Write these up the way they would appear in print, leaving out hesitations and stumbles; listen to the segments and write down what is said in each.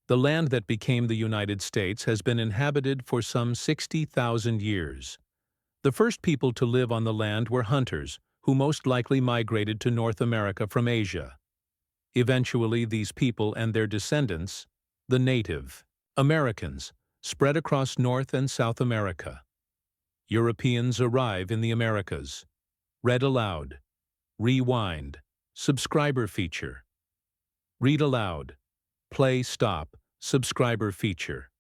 The land that became the United States has been inhabited for some 60,000 years. The first people to live on the land were hunters, who most likely migrated to North America from Asia. Eventually, these people and their descendants, the Native Americans, spread across North and South America. Europeans arrive in the Americas. Read aloud. Rewind. Subscriber feature. Read aloud. Play stop. Subscriber feature.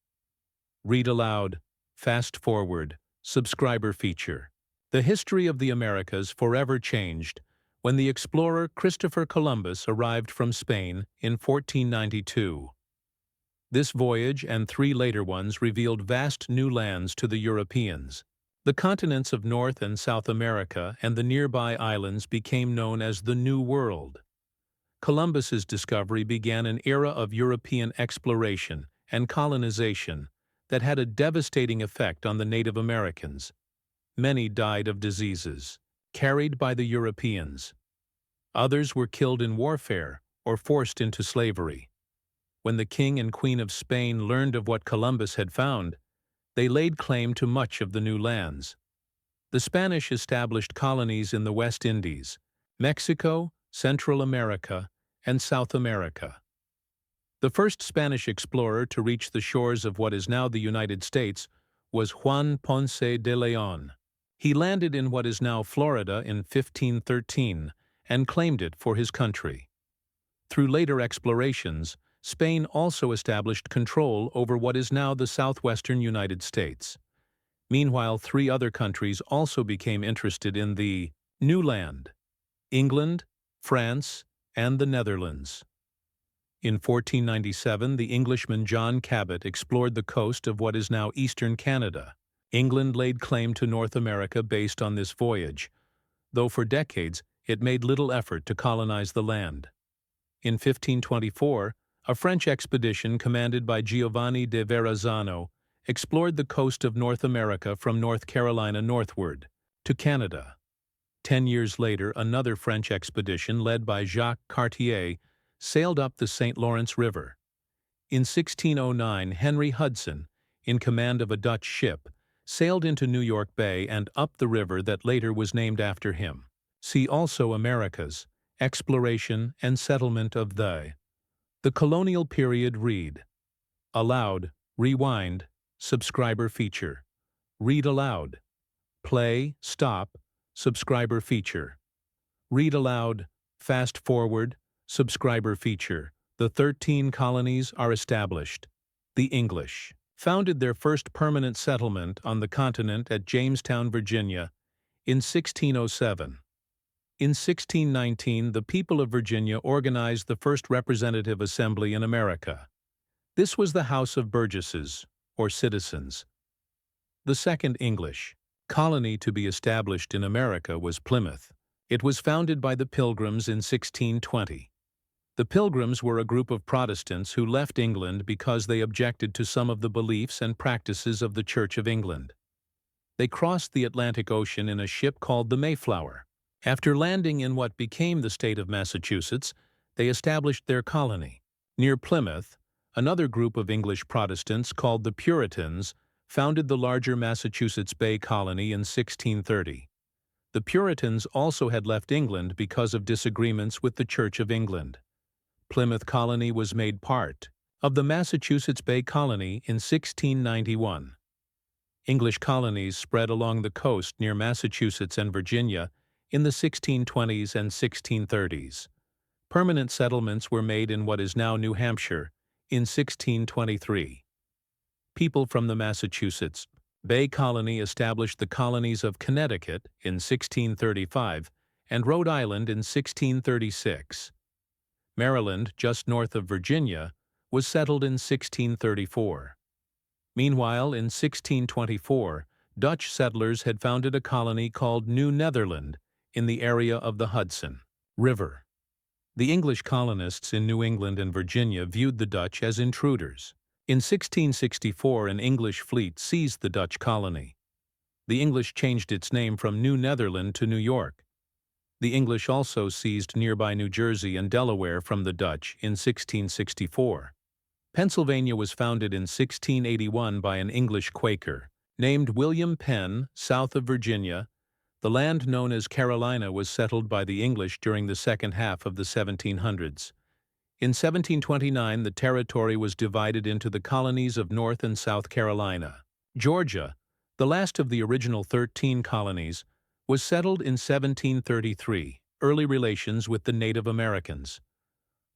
Read aloud. Fast forward. Subscriber feature. The history of the Americas forever changed when the explorer Christopher Columbus arrived from Spain in 1492. This voyage and 3 later ones revealed vast new lands to the Europeans. The continents of North and South America and the nearby islands became known as the New World. Columbus's discovery began an era of European exploration and colonization that had a devastating effect on the Native Americans. Many died of diseases carried by the Europeans. Others were killed in warfare or forced into slavery. When the King and Queen of Spain learned of what Columbus had found, they laid claim to much of the new lands. The Spanish established colonies in the West Indies, Mexico, Central America, and South America. The first Spanish explorer to reach the shores of what is now the United States was Juan Ponce de León. He landed in what is now Florida in 1513 and claimed it for his country. Through later explorations, Spain also established control over what is now the southwestern United States. Meanwhile, 3 other countries also became interested in the new land: England, France, and the Netherlands. In 1497, the Englishman John Cabot explored the coast of what is now eastern Canada. England laid claim to North America based on this voyage, though for decades it made little effort to colonize the land. In 1524, a French expedition commanded by Giovanni de Verrazzano explored the coast of North America from North Carolina northward to Canada. 10 years later, another French expedition led by Jacques Cartier sailed up the St. Lawrence River. In 1609, Henry Hudson, in command of a Dutch ship, sailed into New York Bay and up the river that later was named after him. See also Americas, exploration and settlement of the colonial period. Read aloud, rewind, subscriber feature. Read aloud. Play, stop, subscriber feature. Read aloud, fast forward, subscriber feature. The 13 colonies are established. The English founded their first permanent settlement on the continent at Jamestown, Virginia, in 1607. In 1619, the people of Virginia organized the first representative assembly in America. This was the House of Burgesses, or citizens. The second English colony to be established in America was Plymouth. It was founded by the Pilgrims in 1620. The Pilgrims were a group of Protestants who left England because they objected to some of the beliefs and practices of the Church of England. They crossed the Atlantic Ocean in a ship called the Mayflower. After landing in what became the state of Massachusetts, they established their colony. Near Plymouth, another group of English Protestants called the Puritans founded the larger Massachusetts Bay Colony in 1630. The Puritans also had left England because of disagreements with the Church of England. Plymouth Colony was made part of the Massachusetts Bay Colony in 1691. English colonies spread along the coast near Massachusetts and Virginia in the 1620s and 1630s. Permanent settlements were made in what is now New Hampshire in 1623. People from the Massachusetts Bay Colony established the colonies of Connecticut in 1635 and Rhode Island in 1636. Maryland, just north of Virginia, was settled in 1634. Meanwhile, in 1624, Dutch settlers had founded a colony called New Netherland in the area of the Hudson River. The English colonists in New England and Virginia viewed the Dutch as intruders. In 1664, an English fleet seized the Dutch colony. The English changed its name from New Netherland to New York. The English also seized nearby New Jersey and Delaware from the Dutch in 1664. Pennsylvania was founded in 1681 by an English Quaker named William Penn, south of Virginia. The land known as Carolina was settled by the English during the second half of the 1700s. In 1729, the territory was divided into the colonies of North and South Carolina. Georgia, the last of the original 13 colonies, was settled in 1733, early relations with the Native Americans.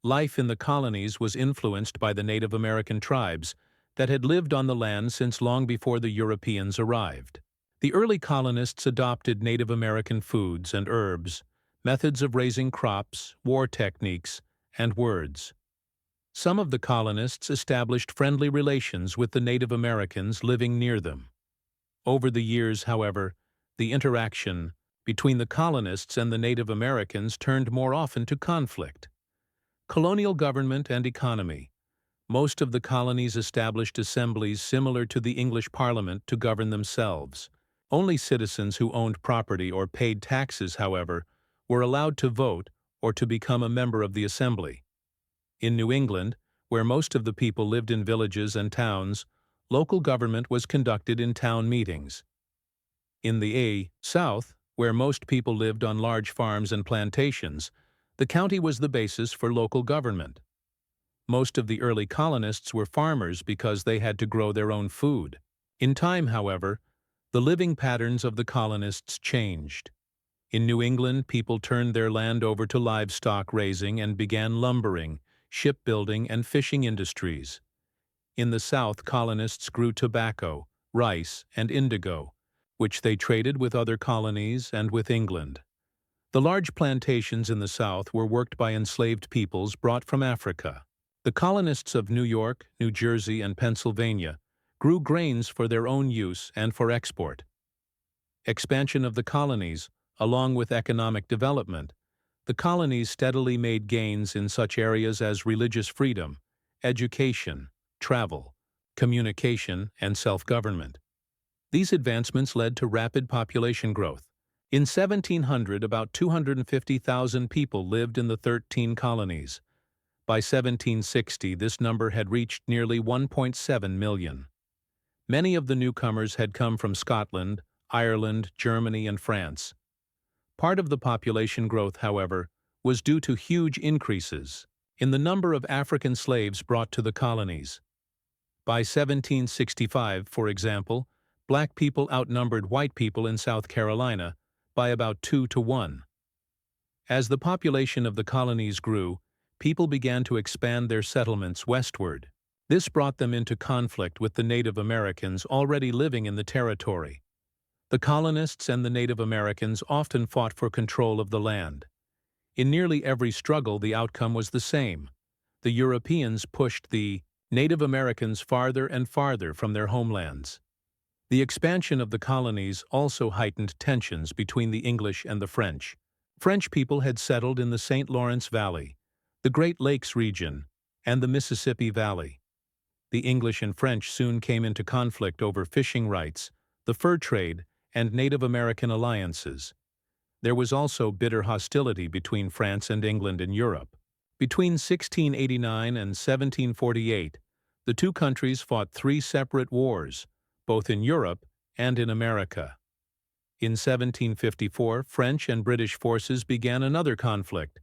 Life in the colonies was influenced by the Native American tribes that had lived on the land since long before the Europeans arrived. The early colonists adopted Native American foods and herbs, methods of raising crops, war techniques, and words. Some of the colonists established friendly relations with the Native Americans living near them. Over the years, however, the interaction between the colonists and the Native Americans turned more often to conflict. Colonial government and economy. Most of the colonies established assemblies similar to the English Parliament to govern themselves. Only citizens who owned property or paid taxes, however, were allowed to vote or to become a member of the assembly. In New England, where most of the people lived in villages and towns, local government was conducted in town meetings. In the South, where most people lived on large farms and plantations, the county was the basis for local government. Most of the early colonists were farmers because they had to grow their own food. In time, however, the living patterns of the colonists changed. In New England, people turned their land over to livestock raising and began lumbering, shipbuilding, and fishing industries. In the South, colonists grew tobacco, rice, and indigo, which they traded with other colonies and with England. The large plantations in the South were worked by enslaved peoples brought from Africa. The colonists of New York, New Jersey, and Pennsylvania grew grains for their own use and for export. Expansion of the colonies, along with economic development, the colonies steadily made gains in such areas as religious freedom, education, travel, communication, and self-government. These advancements led to rapid population growth. In 1700, about 250,000 people lived in the 13 colonies. By 1760, this number had reached nearly 1.7 million. Many of the newcomers had come from Scotland, Ireland, Germany, and France. Part of the population growth, however, was due to huge increases in the number of African slaves brought to the colonies. By 1765, for example, black people outnumbered white people in South Carolina by about 2 to 1. As the population of the colonies grew, people began to expand their settlements westward. This brought them into conflict with the Native Americans already living in the territory. The colonists and the Native Americans often fought for control of the land. In nearly every struggle, the outcome was the same. The Europeans pushed the Native Americans farther and farther from their homelands. The expansion of the colonies also heightened tensions between the English and the French. French people had settled in the St. Lawrence Valley, the Great Lakes region, and the Mississippi Valley. The English and French soon came into conflict over fishing rights, the fur trade, and Native American alliances. There was also bitter hostility between France and England in Europe. Between 1689 and 1748, the two countries fought 3 separate wars, both in Europe and in America. In 1754, French and British forces began another conflict,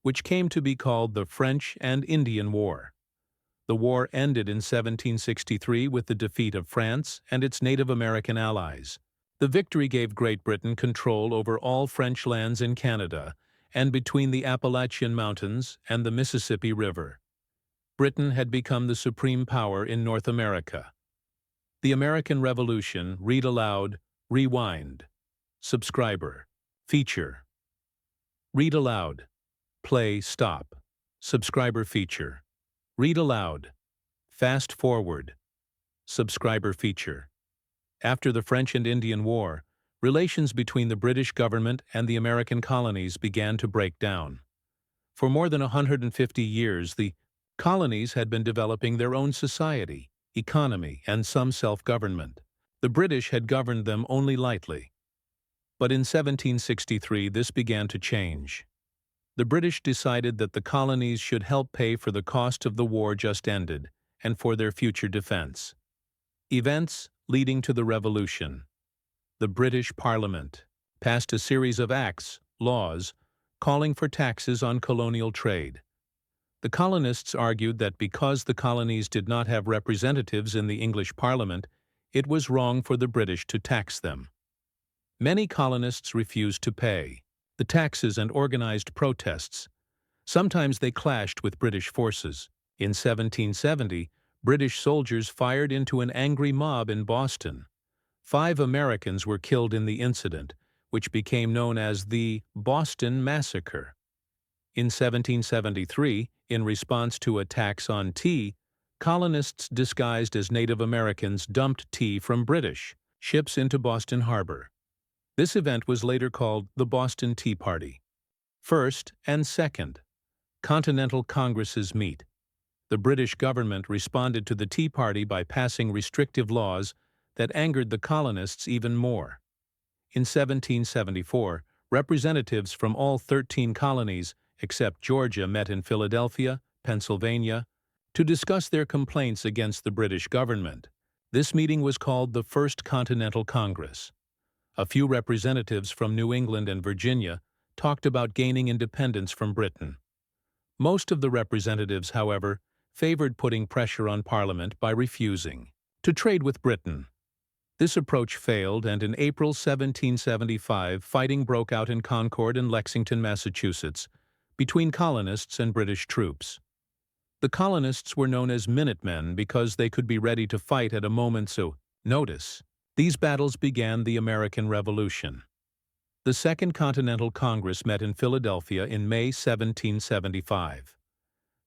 which came to be called the French and Indian War. The war ended in 1763 with the defeat of France and its Native American allies. The victory gave Great Britain control over all French lands in Canada and between the Appalachian Mountains and the Mississippi River. Britain had become the supreme power in North America. The American Revolution. Read aloud, rewind. Subscriber. Feature. Read aloud. Play, stop. Subscriber feature. Read aloud. Fast forward. Subscriber feature. After the French and Indian War, relations between the British government and the American colonies began to break down. For more than 150 years, the colonies had been developing their own society, economy, and some self-government. The British had governed them only lightly. But in 1763, this began to change. The British decided that the colonies should help pay for the cost of the war just ended, and for their future defense. Events leading to the Revolution. The British Parliament passed a series of acts, laws, calling for taxes on colonial trade. The colonists argued that because the colonies did not have representatives in the English Parliament, it was wrong for the British to tax them. Many colonists refused to pay the taxes and organized protests. Sometimes they clashed with British forces. In 1770, British soldiers fired into an angry mob in Boston. 5 Americans were killed in the incident, which became known as the Boston Massacre. In 1773, in response to a tax on tea, colonists disguised as Native Americans dumped tea from British ships into Boston Harbor. This event was later called the Boston Tea Party. First and second, Continental Congresses meet. The British government responded to the Tea Party by passing restrictive laws that angered the colonists even more. In 1774, representatives from all 13 colonies except Georgia met in Philadelphia, Pennsylvania, to discuss their complaints against the British government. This meeting was called the First Continental Congress. A few representatives from New England and Virginia talked about gaining independence from Britain. Most of the representatives, however, favored putting pressure on Parliament by refusing to trade with Britain. This approach failed, and in April 1775, fighting broke out in Concord and Lexington, Massachusetts, between colonists and British troops. The colonists were known as Minutemen because they could be ready to fight at a moment's notice. These battles began the American Revolution. The Second Continental Congress met in Philadelphia in May 1775.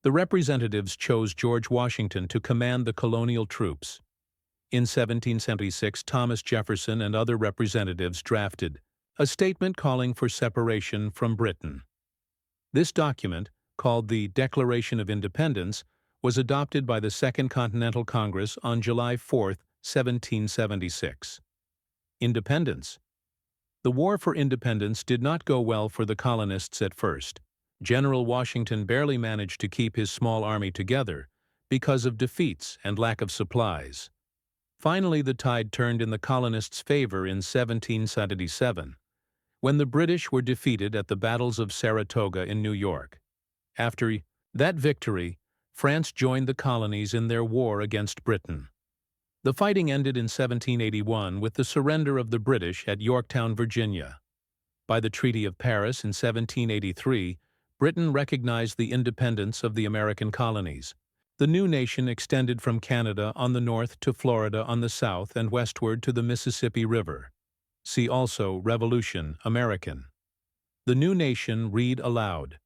The representatives chose George Washington to command the colonial troops. In 1776, Thomas Jefferson and other representatives drafted a statement calling for separation from Britain. This document, called the Declaration of Independence, was adopted by the Second Continental Congress on July 4, 1776. Independence. The War for Independence did not go well for the colonists at first. General Washington barely managed to keep his small army together because of defeats and lack of supplies. Finally, the tide turned in the colonists' favor in 1777, when the British were defeated at the battles of Saratoga in New York. After that victory, France joined the colonies in their war against Britain. The fighting ended in 1781 with the surrender of the British at Yorktown, Virginia. By the Treaty of Paris in 1783, Britain recognized the independence of the American colonies. The new nation extended from Canada on the north to Florida on the south and westward to the Mississippi River. See also Revolution, American. The new nation read aloud.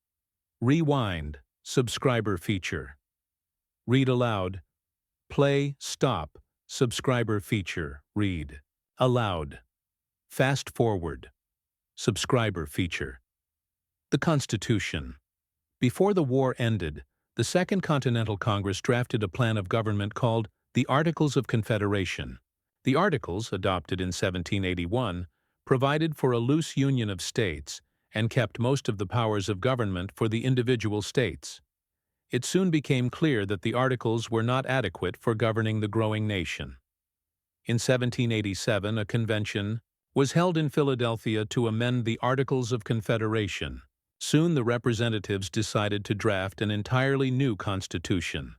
Rewind, subscriber feature. Read aloud. Play, stop, subscriber feature, read. Aloud. Fast forward. Subscriber feature. The Constitution. Before the war ended, the Second Continental Congress drafted a plan of government called the Articles of Confederation. The Articles, adopted in 1781, provided for a loose union of states and kept most of the powers of government for the individual states. It soon became clear that the Articles were not adequate for governing the growing nation. In 1787, a convention was held in Philadelphia to amend the Articles of Confederation. Soon the representatives decided to draft an entirely new constitution.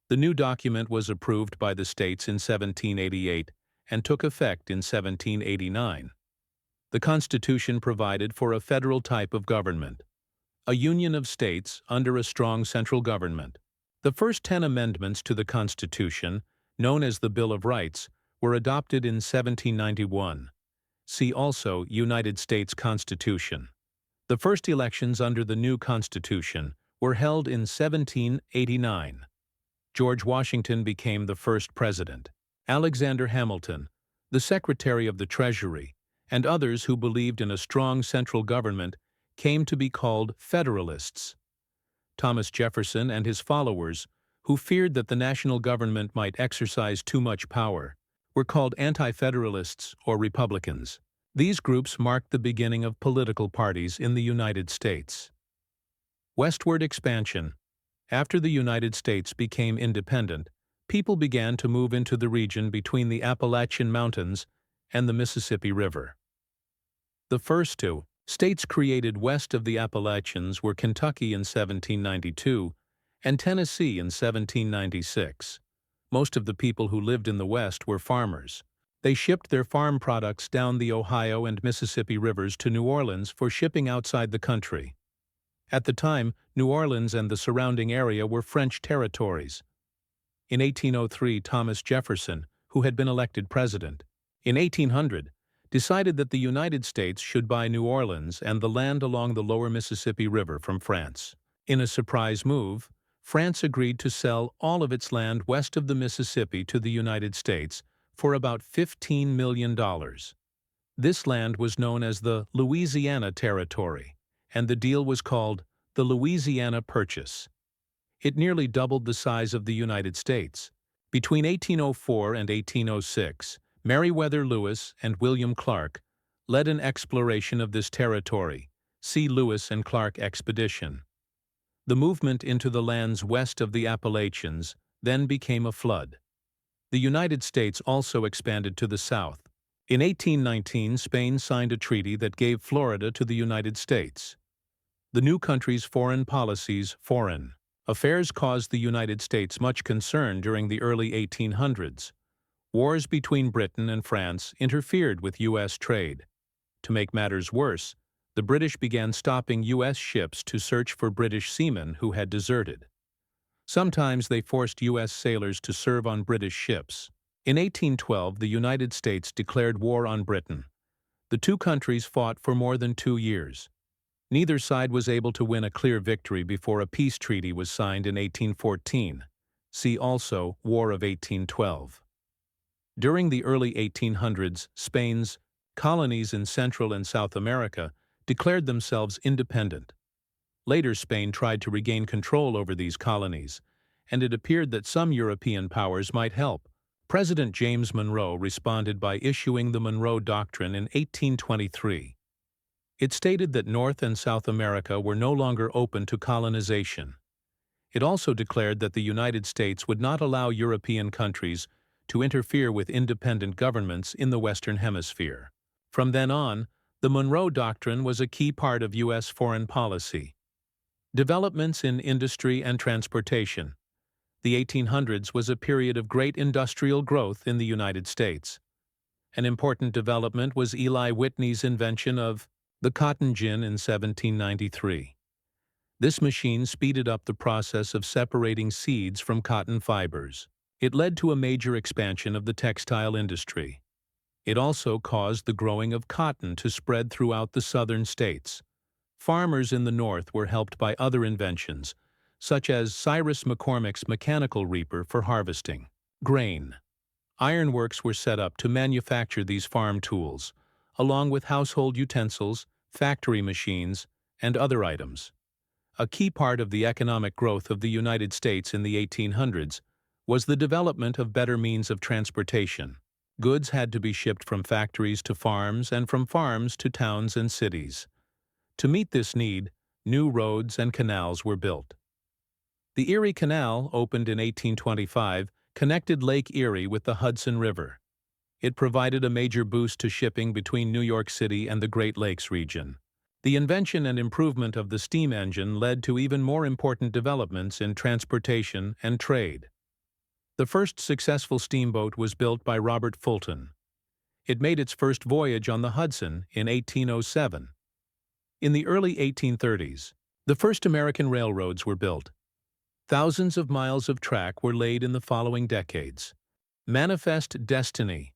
The new document was approved by the states in 1788 and took effect in 1789. The Constitution provided for a federal type of government, a union of states under a strong central government. The first 10 amendments to the Constitution, known as the Bill of Rights, were adopted in 1791. See also United States Constitution. The first elections under the new Constitution were held in 1789. George Washington became the first president. Alexander Hamilton, the Secretary of the Treasury, and others who believed in a strong central government came to be called Federalists. Thomas Jefferson and his followers, who feared that the national government might exercise too much power, were called Anti-Federalists or Republicans. These groups marked the beginning of political parties in the United States. Westward expansion. After the United States became independent, people began to move into the region between the Appalachian Mountains and the Mississippi River. The first two states created west of the Appalachians were Kentucky in 1792 and Tennessee in 1796. Most of the people who lived in the West were farmers. They shipped their farm products down the Ohio and Mississippi rivers to New Orleans for shipping outside the country. At the time, New Orleans and the surrounding area were French territories. In 1803, Thomas Jefferson, who had been elected president, in 1800, decided that the United States should buy New Orleans and the land along the lower Mississippi River from France. In a surprise move, France agreed to sell all of its land west of the Mississippi to the United States for about $15 million. This land was known as the Louisiana Territory, and the deal was called the Louisiana Purchase. It nearly doubled the size of the United States. Between 1804 and 1806, Meriwether Lewis and William Clark led an exploration of this territory. See Lewis and Clark Expedition. The movement into the lands west of the Appalachians then became a flood. The United States also expanded to the south. In 1819, Spain signed a treaty that gave Florida to the United States. The new country's foreign affairs caused the United States much concern during the early 1800s. Wars between Britain and France interfered with U.S. trade. To make matters worse, the British began stopping U.S. ships to search for British seamen who had deserted. Sometimes they forced U.S. sailors to serve on British ships. In 1812, the United States declared war on Britain. The two countries fought for more than 2 years. Neither side was able to win a clear victory before a peace treaty was signed in 1814. See also War of 1812. During the early 1800s, Spain's colonies in Central and South America declared themselves independent. Later, Spain tried to regain control over these colonies, and it appeared that some European powers might help. President James Monroe responded by issuing the Monroe Doctrine in 1823. It stated that North and South America were no longer open to colonization. It also declared that the United States would not allow European countries to interfere with independent governments in the Western Hemisphere. From then on, the Monroe Doctrine was a key part of U.S. foreign policy. Developments in industry and transportation. The 1800s was a period of great industrial growth in the United States. An important development was Eli Whitney's invention of the cotton gin in 1793. This machine speeded up the process of separating seeds from cotton fibers. It led to a major expansion of the textile industry. It also caused the growing of cotton to spread throughout the southern states. Farmers in the North were helped by other inventions, such as Cyrus McCormick's mechanical reaper for harvesting grain. Ironworks were set up to manufacture these farm tools, along with household utensils, factory machines, and other items. A key part of the economic growth of the United States in the 1800s was the development of better means of transportation. Goods had to be shipped from factories to farms and from farms to towns and cities. To meet this need, new roads and canals were built. The Erie Canal, opened in 1825, connected Lake Erie with the Hudson River. It provided a major boost to shipping between New York City and the Great Lakes region. The invention and improvement of the steam engine led to even more important developments in transportation and trade. The first successful steamboat was built by Robert Fulton. It made its first voyage on the Hudson in 1807. In the early 1830s, the first American railroads were built. Thousands of miles of track were laid in the following decades. Manifest destiny.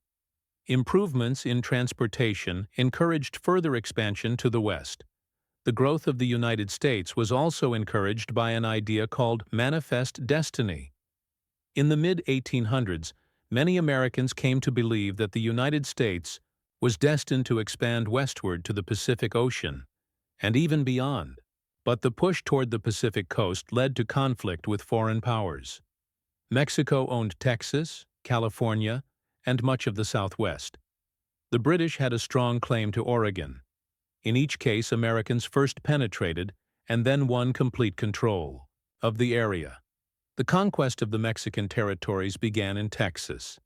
Improvements in transportation encouraged further expansion to the West. The growth of the United States was also encouraged by an idea called manifest destiny. In the mid-1800s, many Americans came to believe that the United States was destined to expand westward to the Pacific Ocean, and even beyond. But the push toward the Pacific coast led to conflict with foreign powers. Mexico owned Texas, California, and much of the Southwest. The British had a strong claim to Oregon. In each case, Americans first penetrated and then won complete control. of the area. The conquest of the Mexican territories began in Texas.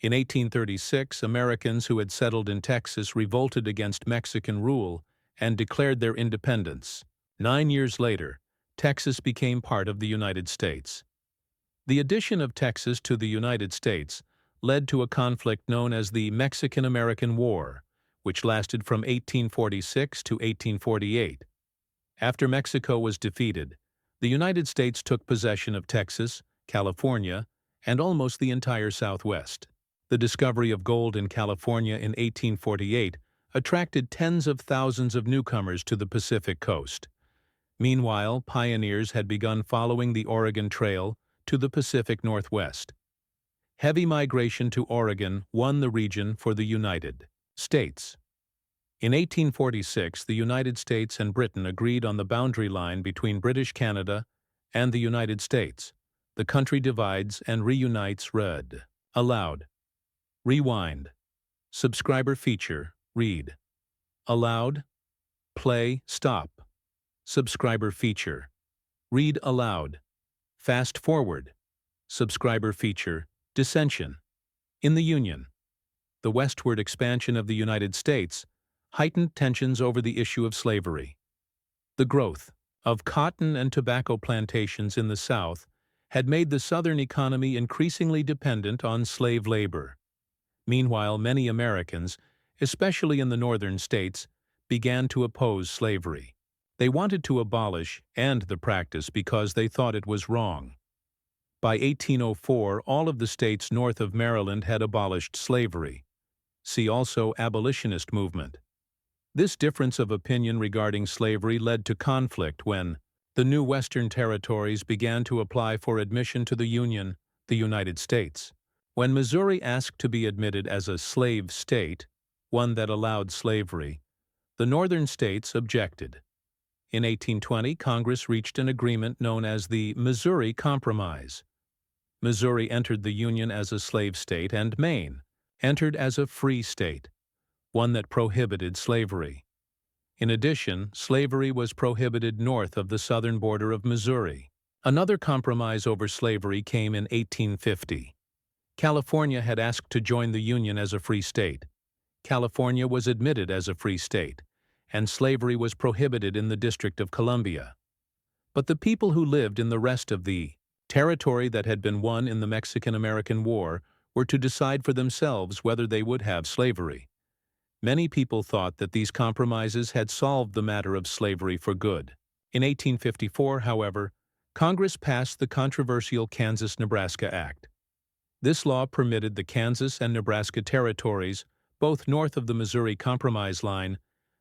In 1836, Americans who had settled in Texas revolted against Mexican rule and declared their independence. 9 years later, Texas became part of the United States. The addition of Texas to the United States led to a conflict known as the Mexican-American War, which lasted from 1846 to 1848. After Mexico was defeated, the United States took possession of Texas, California, and almost the entire Southwest. The discovery of gold in California in 1848 attracted tens of thousands of newcomers to the Pacific coast. Meanwhile, pioneers had begun following the Oregon Trail to the Pacific Northwest. Heavy migration to Oregon won the region for the United States. In 1846, the United States and Britain agreed on the boundary line between British Canada and the United States. The country divides and reunites. Read aloud. Rewind. Subscriber feature. Read aloud. Play. Stop. Subscriber feature. Read aloud. Fast forward. Subscriber feature. Dissension. In the Union. The westward expansion of the United States heightened tensions over the issue of slavery. The growth of cotton and tobacco plantations in the South had made the Southern economy increasingly dependent on slave labor. Meanwhile, many Americans, especially in the northern states, began to oppose slavery. They wanted to abolish and the practice because they thought it was wrong. By 1804, all of the states north of Maryland had abolished slavery. See also abolitionist movement. This difference of opinion regarding slavery led to conflict when the new Western territories began to apply for admission to the Union, the United States. When Missouri asked to be admitted as a slave state, one that allowed slavery, the northern states objected. In 1820, Congress reached an agreement known as the Missouri Compromise. Missouri entered the Union as a slave state, and Maine entered as a free state, one that prohibited slavery. In addition, slavery was prohibited north of the southern border of Missouri. Another compromise over slavery came in 1850. California had asked to join the Union as a free state. California was admitted as a free state, and slavery was prohibited in the District of Columbia. But the people who lived in the rest of the territory that had been won in the Mexican-American War were to decide for themselves whether they would have slavery. Many people thought that these compromises had solved the matter of slavery for good. In 1854, however, Congress passed the controversial Kansas-Nebraska Act. This law permitted the Kansas and Nebraska territories, both north of the Missouri Compromise line,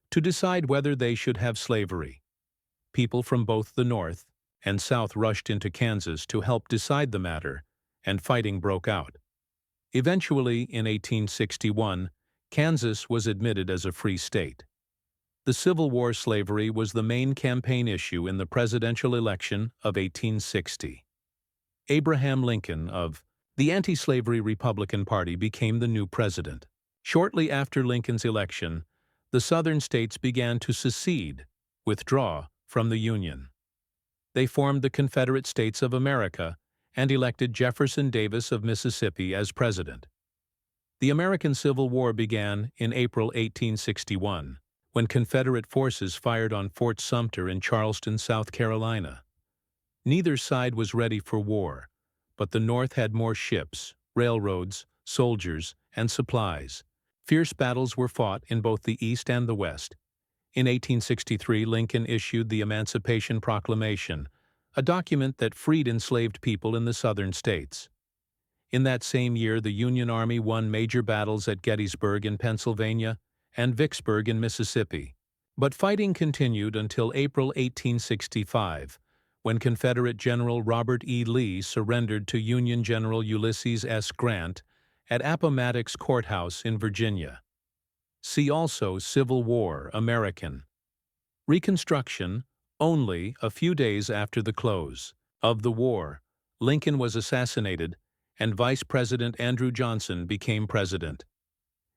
to decide whether they should have slavery. People from both the North and South rushed into Kansas to help decide the matter, and fighting broke out. Eventually, in 1861, Kansas was admitted as a free state. The Civil War slavery was the main campaign issue in the presidential election of 1860. Abraham Lincoln of the anti-slavery Republican Party became the new president. Shortly after Lincoln's election, the southern states began to secede, withdraw from the Union. They formed the Confederate States of America and elected Jefferson Davis of Mississippi as president. The American Civil War began in April 1861, when Confederate forces fired on Fort Sumter in Charleston, South Carolina. Neither side was ready for war, but the North had more ships, railroads, soldiers, and supplies. Fierce battles were fought in both the East and the West. In 1863, Lincoln issued the Emancipation Proclamation, a document that freed enslaved people in the southern states. In that same year, the Union Army won major battles at Gettysburg in Pennsylvania and Vicksburg in Mississippi. But fighting continued until April 1865, when Confederate General Robert E. Lee surrendered to Union General Ulysses S. Grant at Appomattox Courthouse in Virginia. See also Civil War, American. Reconstruction. Only a few days after the close of the war, Lincoln was assassinated, and Vice President Andrew Johnson became president.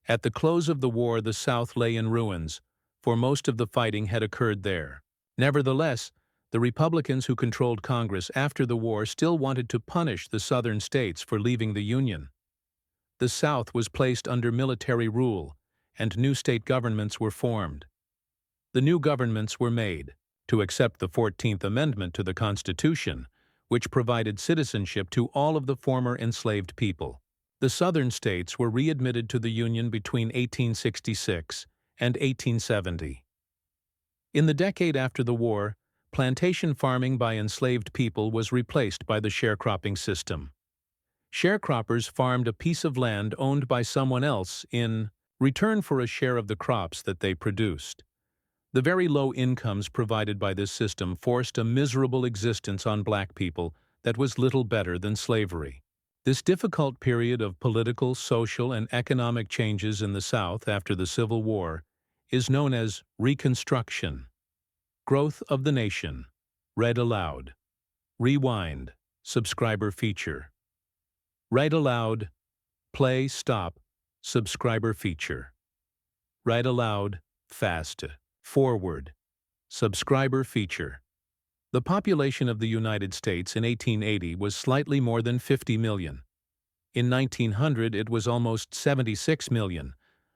At the close of the war, the South lay in ruins, for most of the fighting had occurred there. Nevertheless, The Republicans who controlled Congress after the war still wanted to punish the Southern states for leaving the Union. The South was placed under military rule, and new state governments were formed. The new governments were made to accept the 14th Amendment to the Constitution, which provided citizenship to all of the former enslaved people. The Southern states were readmitted to the Union between 1866 and 1870. In the decade after the war, plantation farming by enslaved people was replaced by the sharecropping system. Sharecroppers farmed a piece of land owned by someone else in return for a share of the crops that they produced. The very low incomes provided by this system forced a miserable existence on black people that was little better than slavery. This difficult period of political, social, and economic changes in the South after the Civil War is known as Reconstruction. Growth of the Nation. Read aloud. Rewind. Subscriber feature. Write aloud. Play, stop. Subscriber feature. Write aloud. Fast. Forward. Subscriber feature. The population of the United States in 1880 was slightly more than 50 million. In 1900, it was almost 76 million,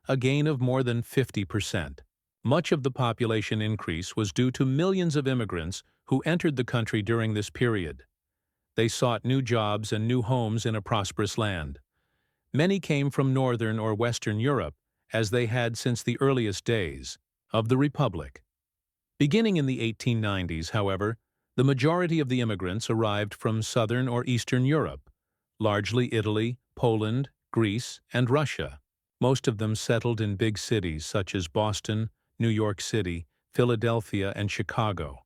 a gain of more than 50%. Much of the population increase was due to millions of immigrants who entered the country during this period. They sought new jobs and new homes in a prosperous land. Many came from Northern or Western Europe, as they had since the earliest days of the Republic. Beginning in the 1890s, however, the majority of the immigrants arrived from Southern or Eastern Europe, largely Italy, Poland, Greece, and Russia. Most of them settled in big cities such as Boston, New York City, Philadelphia, and Chicago.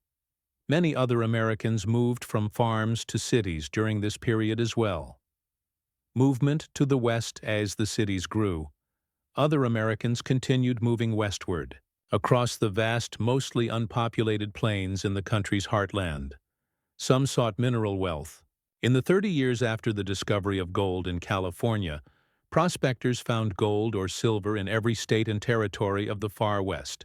Many other Americans moved from farms to cities during this period as well. Movement to the west as the cities grew. Other Americans continued moving westward, across the vast, mostly unpopulated plains in the country's heartland. Some sought mineral wealth. In the 30 years after the discovery of gold in California, prospectors found gold or silver in every state and territory of the far west.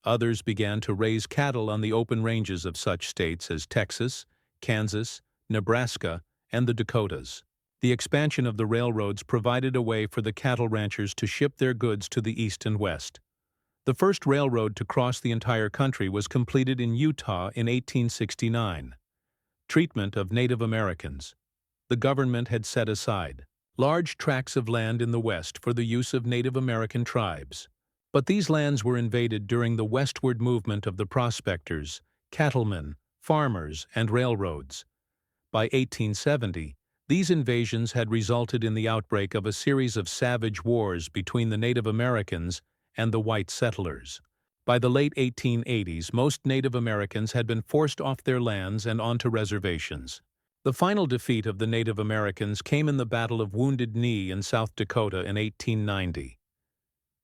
Others began to raise cattle on the open ranges of such states as Texas, Kansas, Nebraska, and the Dakotas. The expansion of the railroads provided a way for the cattle ranchers to ship their goods to the east and west. The first railroad to cross the entire country was completed in Utah in 1869. Treatment of Native Americans. The government had set aside large tracts of land in the West for the use of Native American tribes. But these lands were invaded during the westward movement of the prospectors, cattlemen, farmers, and railroads. By 1870, these invasions had resulted in the outbreak of a series of savage wars between the Native Americans and the white settlers. By the late 1880s, most Native Americans had been forced off their lands and onto reservations. The final defeat of the Native Americans came in the Battle of Wounded Knee in South Dakota in 1890.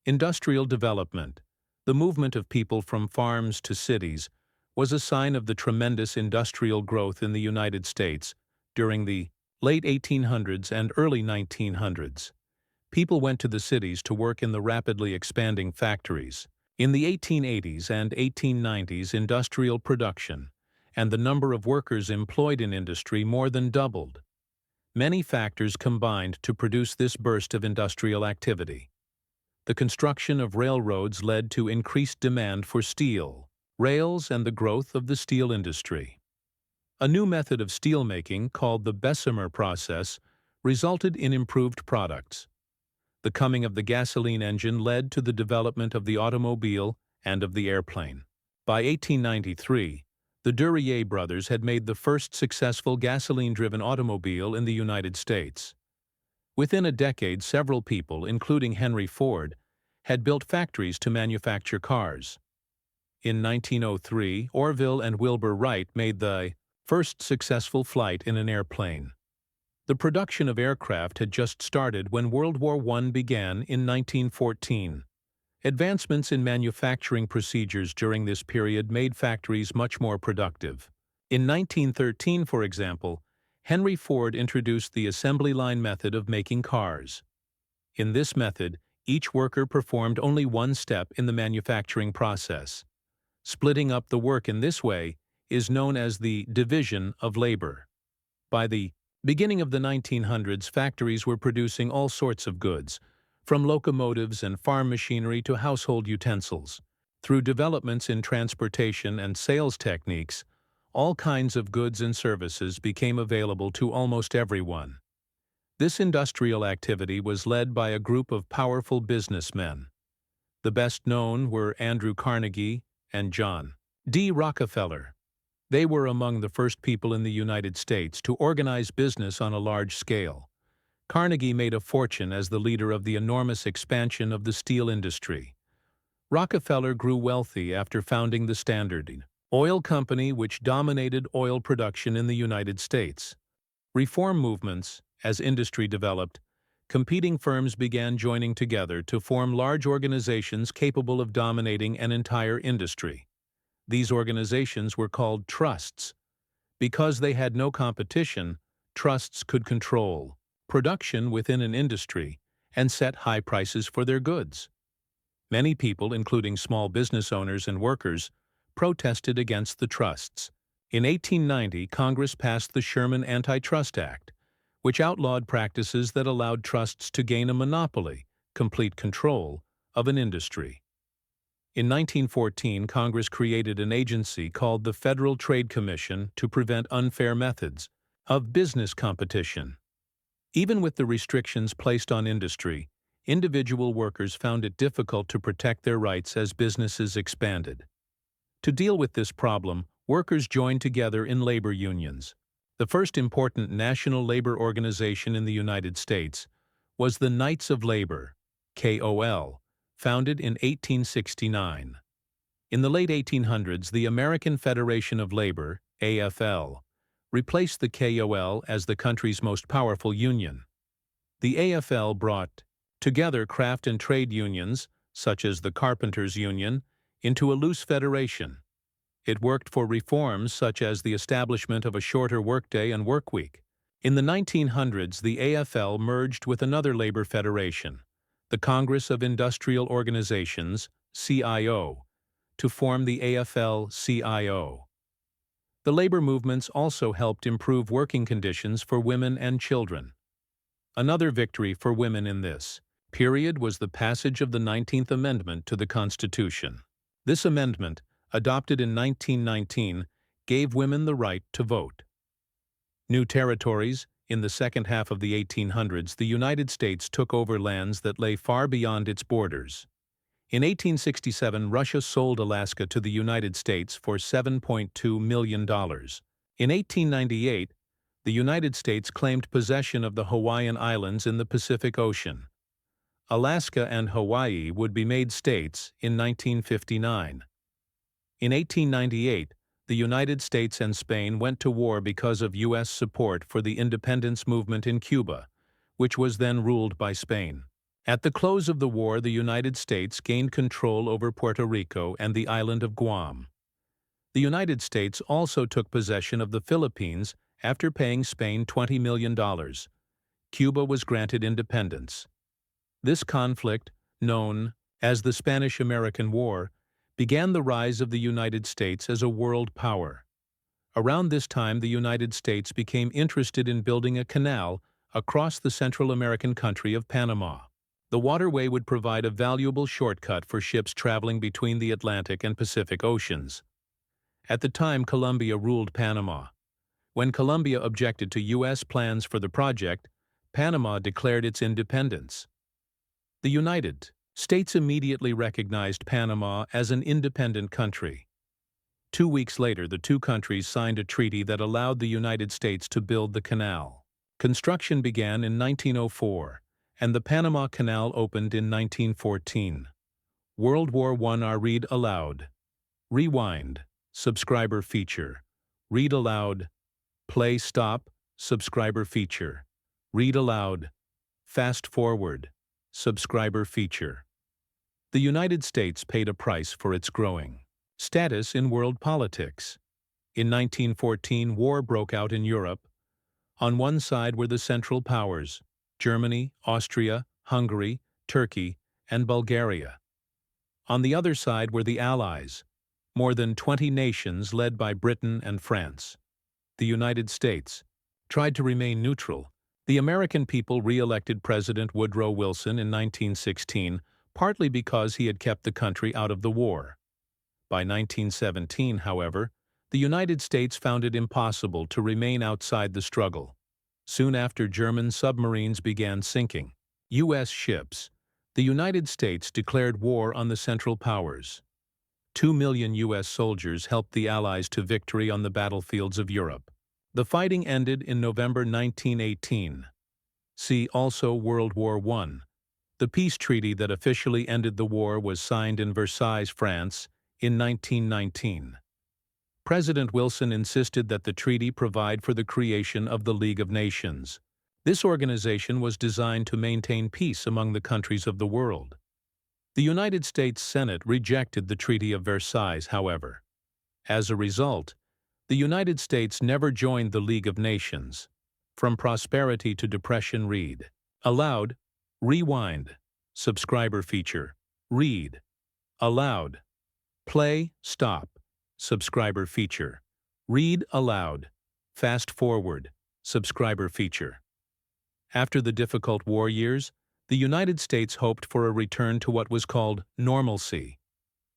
Industrial development, the movement of people from farms to cities, was a sign of the tremendous industrial growth in the United States during the late 1800s and early 1900s. People went to the cities to work in the rapidly expanding factories. In the 1880s and 1890s, industrial production and the number of workers employed in industry more than doubled. Many factors combined to produce this burst of industrial activity. The construction of railroads led to increased demand for steel, rails, and the growth of the steel industry. A new method of steelmaking, called the Bessemer process, resulted in improved products. The coming of the gasoline engine led to the development of the automobile and of the airplane. By 1893, the Duryea brothers had made the first successful gasoline-driven automobile in the United States. Within a decade, several people, including Henry Ford, had built factories to manufacture cars. In 1903, Orville and Wilbur Wright made the first successful flight in an airplane. The production of aircraft had just started when World War I began in 1914. Advancements in manufacturing procedures during this period made factories much more productive. In 1913, for example, Henry Ford introduced the assembly line method of making cars. In this method, each worker performed only one step in the manufacturing process. Splitting up the work in this way, is known as the division of labor. By the beginning of the 1900s, factories were producing all sorts of goods, from locomotives and farm machinery to household utensils. Through developments in transportation and sales techniques, all kinds of goods and services became available to almost everyone. This industrial activity was led by a group of powerful businessmen. The best known were Andrew Carnegie and John D. Rockefeller. They were among the first people in the United States to organize business on a large scale. Carnegie made a fortune as the leader of the enormous expansion of the steel industry. Rockefeller grew wealthy after founding the Standard Oil Company, which dominated oil production in the United States. Reform movements, as industry developed, competing firms began joining together to form large organizations capable of dominating an entire industry. These organizations were called trusts. Because they had no competition, trusts could control production within an industry and set high prices for their goods. Many people, including small business owners and workers, protested against the trusts. In 1890, Congress passed the Sherman Antitrust Act, which outlawed practices that allowed trusts to gain a monopoly, complete control, of an industry. In 1914, Congress created an agency called the Federal Trade Commission to prevent unfair methods of business competition. Even with the restrictions placed on industry, individual workers found it difficult to protect their rights as businesses expanded. To deal with this problem, workers joined together in labor unions. The first important national labor organization in the United States was the Knights of Labor, KOL, founded in 1869. In the late 1800s, the American Federation of Labor, AFL, replaced the KOL as the country's most powerful union. The AFL brought together craft and trade unions, such as the Carpenters Union, into a loose federation. It worked for reforms such as the establishment of a shorter workday and workweek. In the 1900s, the AFL merged with another labor federation, the Congress of Industrial Organizations, CIO, to form the AFL-CIO. The labor movements also helped improve working conditions for women and children. Another victory for women in this period was the passage of the 19th Amendment to the Constitution. This amendment, adopted in 1919, gave women the right to vote. New territories. In the second half of the 1800s, the United States took over lands that lay far beyond its borders. In 1867, Russia sold Alaska to the United States for $7.2 million. In 1898, the United States claimed possession of the Hawaiian Islands in the Pacific Ocean. Alaska and Hawaii would be made states in 1959. In 1898, the United States and Spain went to war because of U.S. support for the independence movement in Cuba, which was then ruled by Spain. At the close of the war, the United States gained control over Puerto Rico and the island of Guam. The United States also took possession of the Philippines after paying Spain $20 million. Cuba was granted independence. This conflict, known as the Spanish-American War, began the rise of the United States as a world power. Around this time, the United States became interested in building a canal across the Central American country of Panama. The waterway would provide a valuable shortcut for ships traveling between the Atlantic and Pacific Oceans. At the time, Colombia ruled Panama. When Colombia objected to U.S. plans for the project, Panama declared its independence. The United States immediately recognized Panama as an independent country. 2 weeks later, the two countries signed a treaty that allowed the United States to build the canal. Construction began in 1904, and the Panama Canal opened in 1914. World War I. Read aloud. Rewind. Subscriber feature. Read aloud. Play stop. Subscriber feature. Read aloud. Fast forward. Subscriber feature. The United States paid a price for its growing status in world politics. In 1914, war broke out in Europe. On one side were the Central Powers, Germany, Austria, Hungary, Turkey, and Bulgaria. On the other side were the Allies, More than 20 nations led by Britain and France. The United States tried to remain neutral. The American people re-elected President Woodrow Wilson in 1916, partly because he had kept the country out of the war. By 1917, however, the United States found it impossible to remain outside the struggle. Soon after German submarines began sinking U.S. ships, the United States declared war on the Central Powers. 2 million U.S. soldiers helped the Allies to victory on the battlefields of Europe. The fighting ended in November 1918. See also World War I. The peace treaty that officially ended the war was signed in Versailles, France, in 1919. President Wilson insisted that the treaty provide for the creation of the League of Nations. This organization was designed to maintain peace among the countries of the world. The United States Senate rejected the Treaty of Versailles, however. As a result, the United States never joined the League of Nations. From prosperity to depression, read aloud, rewind, subscriber feature, read aloud, play, stop, subscriber feature, read aloud, fast forward, subscriber feature. After the difficult war years, the United States hoped for a return to what was called normalcy.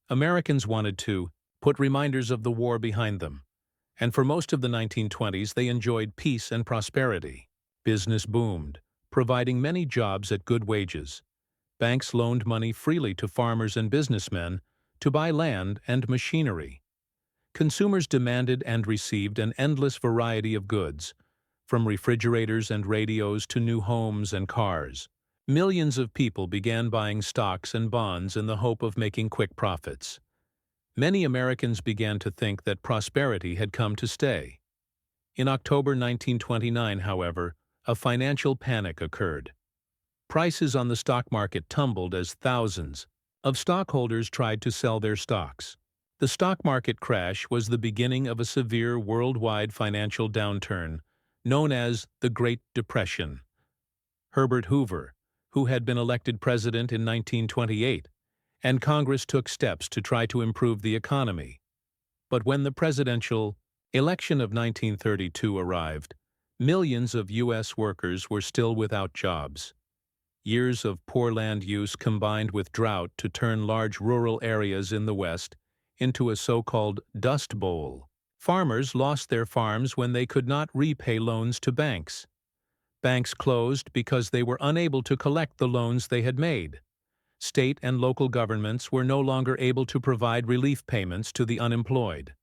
Americans wanted to put reminders of the war behind them, and for most of the 1920s they enjoyed peace and prosperity. Business boomed, providing many jobs at good wages. Banks loaned money freely to farmers and businessmen to buy land and machinery. Consumers demanded and received an endless variety of goods, from refrigerators and radios to new homes and cars. Millions of people began buying stocks and bonds in the hope of making quick profits. Many Americans began to think that prosperity had come to stay. In October 1929, however, a financial panic occurred. Prices on the stock market tumbled as thousands of stockholders tried to sell their stocks. The stock market crash was the beginning of a severe worldwide financial downturn known as the Great Depression. Herbert Hoover, who had been elected president in 1928, and Congress took steps to try to improve the economy. But when the presidential election of 1932 arrived, millions of U.S. workers were still without jobs. Years of poor land use combined with drought to turn large rural areas in the West into a so-called Dust Bowl. Farmers lost their farms when they could not repay loans to banks. Banks closed because they were unable to collect the loans they had made. State and local governments were no longer able to provide relief payments to the unemployed.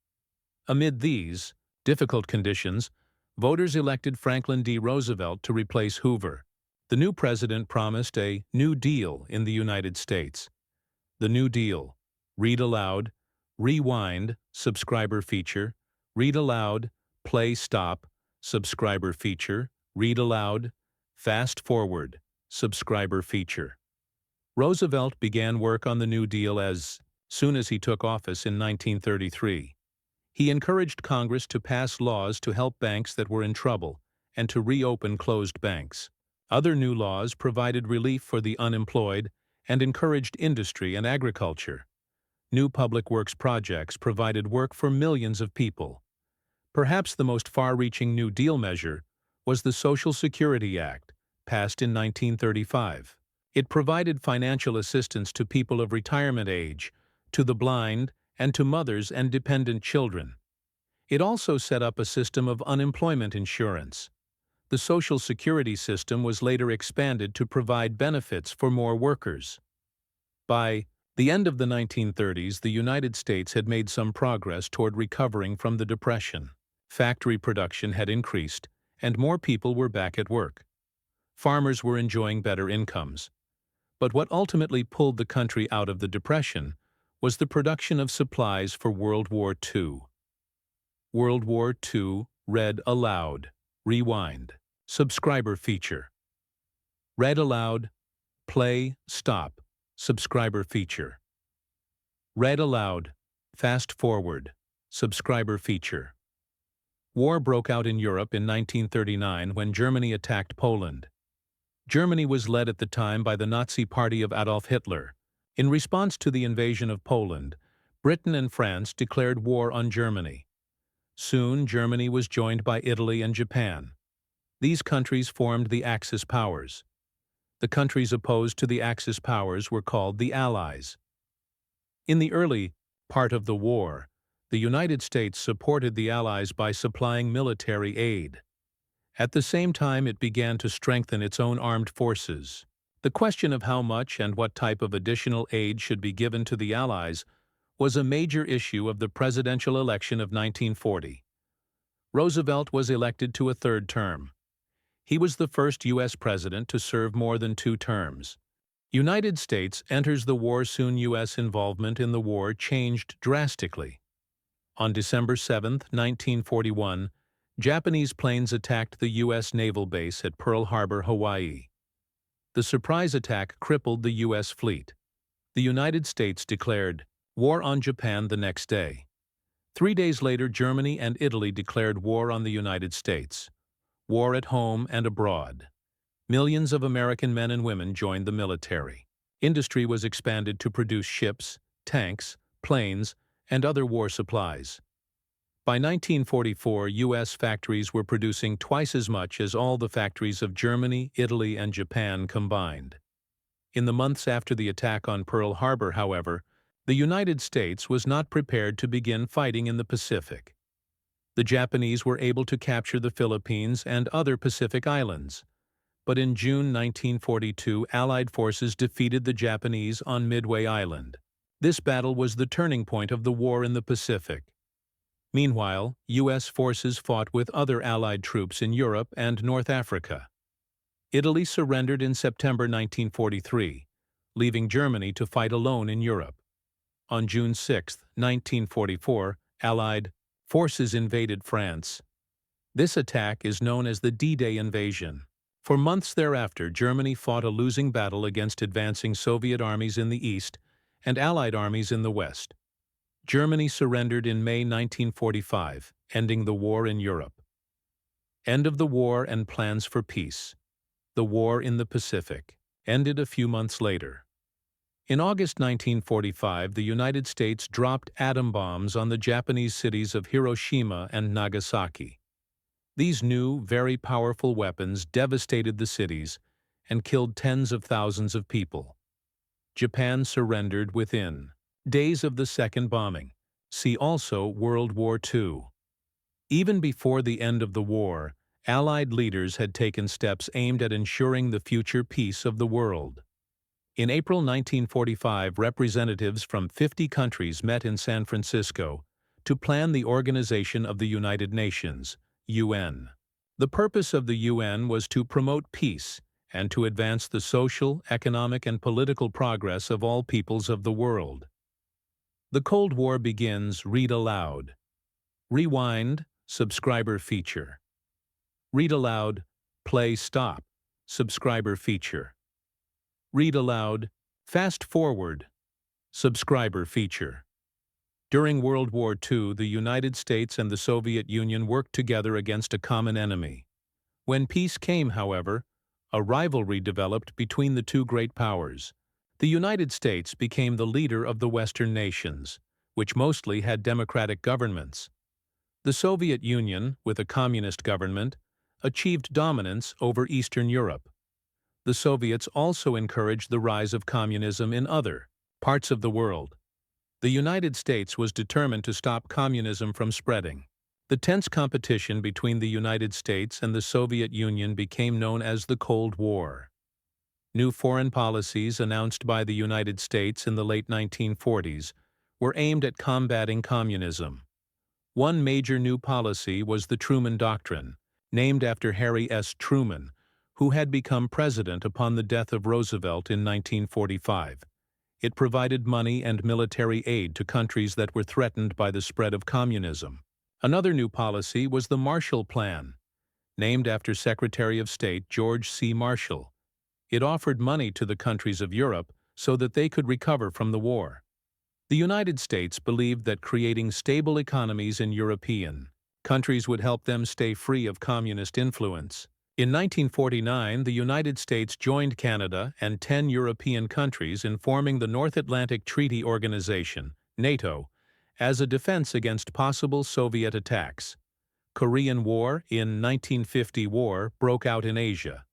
Amid these difficult conditions, voters elected Franklin D. Roosevelt to replace Hoover. The new president promised a New Deal in the United States. The New Deal: read aloud, rewind, subscriber feature, read aloud, play, stop, subscriber feature, read aloud, fast forward, subscriber feature. Roosevelt began work on the New Deal as soon as he took office in 1933. He encouraged Congress to pass laws to help banks that were in trouble and to reopen closed banks. Other new laws provided relief for the unemployed and encouraged industry and agriculture. New public works projects provided work for millions of people. Perhaps the most far-reaching New Deal measure was the Social Security Act, passed in 1935. It provided financial assistance to people of retirement age, to the blind, and to mothers and dependent children. It also set up a system of unemployment insurance. The Social Security system was later expanded to provide benefits for more workers. By the end of the 1930s, the United States had made some progress toward recovering from the Depression. Factory production had increased, and more people were back at work. Farmers were enjoying better incomes. But what ultimately pulled the country out of the Depression was the production of supplies for World War II. World War II read aloud, rewind, subscriber feature. Read aloud, play, stop, subscriber feature. Read aloud, fast forward, subscriber feature. War broke out in Europe in 1939 when Germany attacked Poland. Germany was led at the time by the Nazi Party of Adolf Hitler. In response to the invasion of Poland, Britain and France declared war on Germany. Soon, Germany was joined by Italy and Japan. These countries formed the Axis powers. The countries opposed to the Axis powers were called the Allies. In the early part of the war, the United States supported the Allies by supplying military aid. At the same time, it began to strengthen its own armed forces. The question of how much and what type of additional aid should be given to the Allies was a major issue of the presidential election of 1940. Roosevelt was elected to a third term. He was the first U.S. president to serve more than 2 terms. United States enters the war soon. U.S. involvement in the war changed drastically. On December 7, 1941, Japanese planes attacked the U.S. naval base at Pearl Harbor, Hawaii. The surprise attack crippled the U.S. fleet. The United States declared war on Japan the next day. 3 days later, Germany and Italy declared war on the United States. War at home and abroad. Millions of American men and women joined the military. Industry was expanded to produce ships, tanks, planes, and other war supplies. By 1944, U.S. factories were producing twice as much as all the factories of Germany, Italy, and Japan combined. In the months after the attack on Pearl Harbor, however, the United States was not prepared to begin fighting in the Pacific. The Japanese were able to capture the Philippines and other Pacific islands. But in June 1942, Allied forces defeated the Japanese on Midway Island. This battle was the turning point of the war in the Pacific. Meanwhile, U.S. forces fought with other Allied troops in Europe and North Africa. Italy surrendered in September 1943, leaving Germany to fight alone in Europe. On June 6, 1944, Allied forces invaded France. This attack is known as the D-Day invasion. For months thereafter, Germany fought a losing battle against advancing Soviet armies in the east and Allied armies in the west. Germany surrendered in May 1945, ending the war in Europe. End of the war and plans for peace. The war in the Pacific ended a few months later. In August 1945, the United States dropped atom bombs on the Japanese cities of Hiroshima and Nagasaki. These new, very powerful weapons devastated the cities and killed tens of thousands of people. Japan surrendered within days of the second bombing. See also World War II. Even before the end of the war, Allied leaders had taken steps aimed at ensuring the future peace of the world. In April 1945, representatives from 50 countries met in San Francisco to plan the organization of the United Nations, UN. The purpose of the UN was to promote peace and to advance the social, economic, and political progress of all peoples of the world. The Cold War begins. Read aloud. Rewind, subscriber feature. Read aloud, play stop, subscriber feature. Read aloud, fast forward, subscriber feature. During World War II, the United States and the Soviet Union worked together against a common enemy. When peace came, however, a rivalry developed between the two great powers. The United States became the leader of the Western nations, which mostly had democratic governments. The Soviet Union, with a communist government, achieved dominance over Eastern Europe. The Soviets also encouraged the rise of communism in other parts of the world. The United States was determined to stop communism from spreading. The tense competition between the United States and the Soviet Union became known as the Cold War. New foreign policies announced by the United States in the late 1940s were aimed at combating communism. One major new policy was the Truman Doctrine, named after Harry S. Truman, who had become president upon the death of Roosevelt in 1945. It provided money and military aid to countries that were threatened by the spread of communism. Another new policy was the Marshall Plan, named after Secretary of State George C. Marshall. It offered money to the countries of Europe so that they could recover from the war. The United States believed that creating stable economies in European countries would help them stay free of communist influence. In 1949, the United States joined Canada and 10 European countries in forming the North Atlantic Treaty Organization, NATO, as a defense against possible Soviet attacks. Korean War in 1950 War broke out in Asia.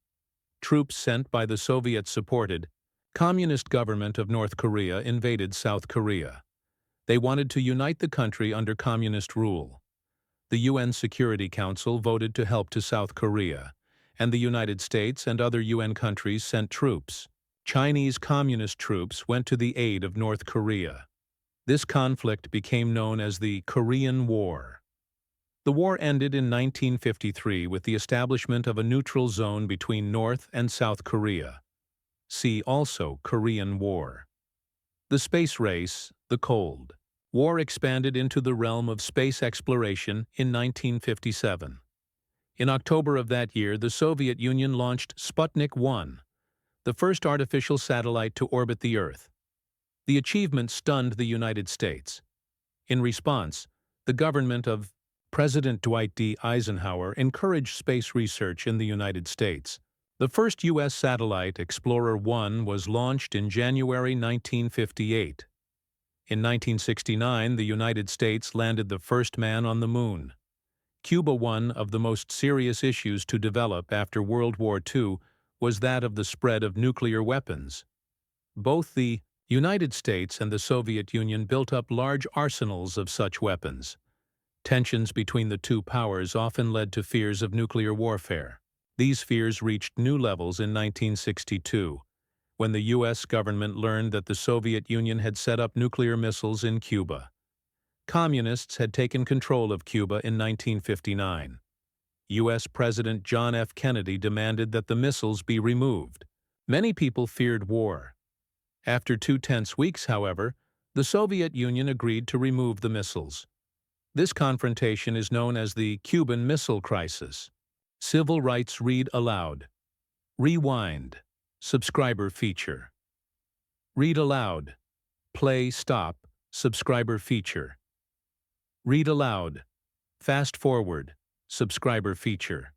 Troops sent by the Soviet-supported Communist government of North Korea invaded South Korea. They wanted to unite the country under communist rule. The UN Security Council voted to help to South Korea, and the United States and other UN countries sent troops. Chinese communist troops went to the aid of North Korea. This conflict became known as the Korean War. The war ended in 1953 with the establishment of a neutral zone between North and South Korea. See also Korean War. The space race, the Cold War expanded into the realm of space exploration in 1957. In October of that year, the Soviet Union launched Sputnik 1, the first artificial satellite to orbit the Earth. The achievement stunned the United States. In response, the government of President Dwight D. Eisenhower encouraged space research in the United States. The first U.S. satellite, Explorer 1, was launched in January 1958. In 1969, the United States landed the first man on the Moon. Cuba, one of the most serious issues to develop after World War II, was that of the spread of nuclear weapons. Both the United States and the Soviet Union built up large arsenals of such weapons. Tensions between the two powers often led to fears of nuclear warfare. These fears reached new levels in 1962, when the U.S. government learned that the Soviet Union had set up nuclear missiles in Cuba. Communists had taken control of Cuba in 1959. U.S. President John F. Kennedy demanded that the missiles be removed. Many people feared war. After 2 tense weeks, however, the Soviet Union agreed to remove the missiles. This confrontation is known as the Cuban Missile Crisis. Civil rights read aloud. Rewind. Subscriber feature. Read aloud. Play stop. Subscriber feature. Read aloud. Fast forward. Subscriber feature.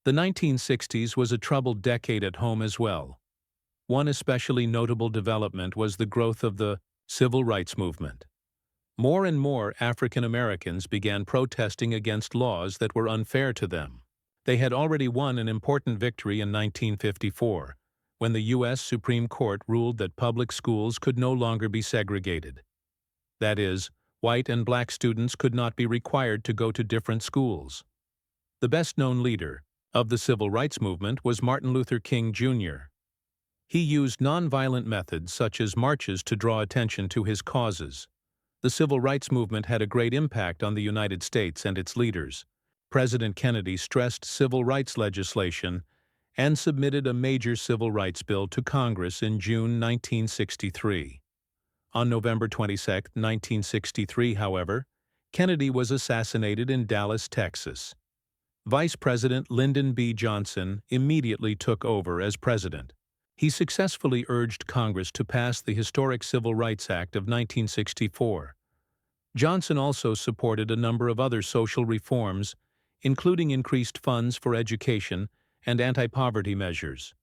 The 1960s was a troubled decade at home as well. One especially notable development was the growth of the civil rights movement. More and more African Americans began protesting against laws that were unfair to them. They had already won an important victory in 1954, when the U.S. Supreme Court ruled that public schools could no longer be segregated. That is, white and black students could not be required to go to different schools. The best-known leader of the civil rights movement was Martin Luther King, Jr. He used nonviolent methods such as marches to draw attention to his causes. The civil rights movement had a great impact on the United States and its leaders. President Kennedy stressed civil rights legislation and submitted a major civil rights bill to Congress in June 1963. On November 22, 1963, however, Kennedy was assassinated in Dallas, Texas. Vice President Lyndon B. Johnson immediately took over as president. He successfully urged Congress to pass the historic Civil Rights Act of 1964. Johnson also supported a number of other social reforms, including increased funds for education and anti-poverty measures.